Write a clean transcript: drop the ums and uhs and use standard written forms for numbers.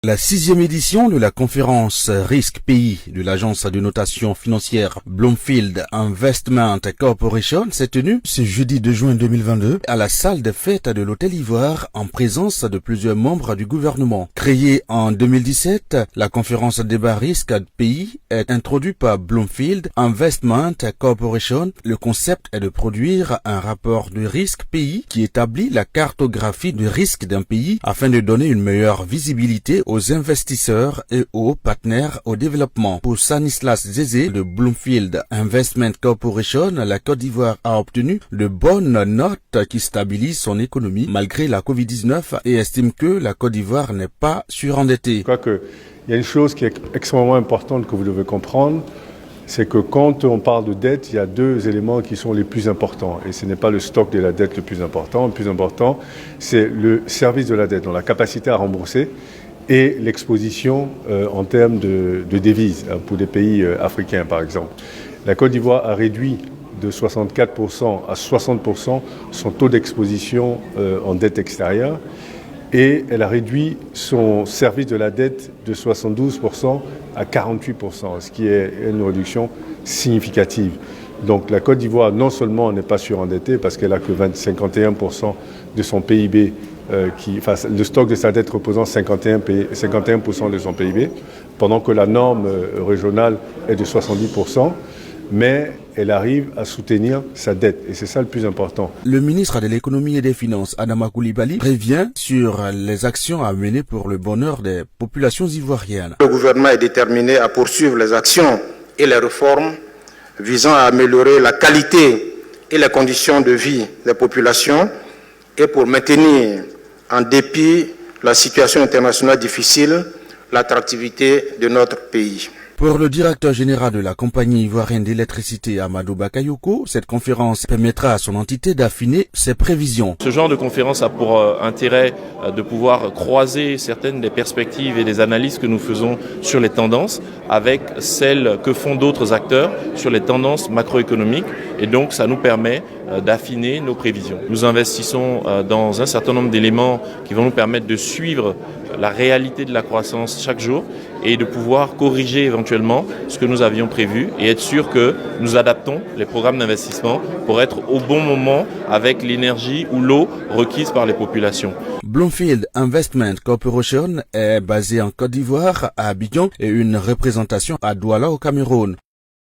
La 6e édition de la conférence Risque Pays de l'agence de notation financière Bloomfield Investment Corporation s'est tenue ce jeudi 2 juin 2022 à la salle des fêtes de l'Hôtel Ivoire en présence de plusieurs membres du gouvernement. Créée en 2017, la conférence débat Risque Pays est introduite par Bloomfield Investment Corporation. Le concept est de produire un rapport de risque pays qui établit la cartographie du risque d'un pays afin de donner une meilleure visibilité aux investisseurs et aux partenaires au développement. Pour Stanislas Zézé de Bloomfield Investment Corporation, la Côte d'Ivoire a obtenu de bonnes notes qui stabilisent son économie malgré la Covid-19 et estime que la Côte d'Ivoire n'est pas surendettée. Je crois qu'il y a une chose qui est extrêmement importante que vous devez comprendre, c'est que quand on parle de dette, il y a deux éléments qui sont les plus importants. Et ce n'est pas le stock de la dette le plus important. Le plus important, c'est le service de la dette, donc la capacité à rembourser, et l'exposition en termes de devises pour des pays africains, par exemple. La Côte d'Ivoire a réduit de 64% à 60% son taux d'exposition en dette extérieure et elle a réduit son service de la dette de 72% à 48%, ce qui est une réduction significative. Donc la Côte d'Ivoire, non seulement n'est pas surendettée parce qu'elle a que 51% de son PIB, le stock de sa dette représente 51% de son PIB, pendant que la norme régionale est de 70%, mais elle arrive à soutenir sa dette, et c'est ça le plus important. Le ministre de l'économie et des finances, Adama Coulibaly, prévient sur les actions à mener pour le bonheur des populations ivoiriennes. Le gouvernement est déterminé à poursuivre les actions et les réformes visant à améliorer la qualité et les conditions de vie des populations et pour maintenir, en dépit de la situation internationale difficile, l'attractivité de notre pays. Pour le directeur général de la compagnie ivoirienne d'électricité, Amadou Bakayoko, cette conférence permettra à son entité d'affiner ses prévisions. Ce genre de conférence a pour intérêt de pouvoir croiser certaines des perspectives et des analyses que nous faisons sur les tendances avec celles que font d'autres acteurs sur les tendances macroéconomiques, et donc ça nous permet d'affiner nos prévisions. Nous investissons dans un certain nombre d'éléments qui vont nous permettre de suivre la réalité de la croissance chaque jour et de pouvoir corriger éventuellement ce que nous avions prévu et être sûr que nous adaptons les programmes d'investissement pour être au bon moment avec l'énergie ou l'eau requise par les populations. Bloomfield Investment Corporation est basée en Côte d'Ivoire, à Abidjan, et une représentation à Douala au Cameroun.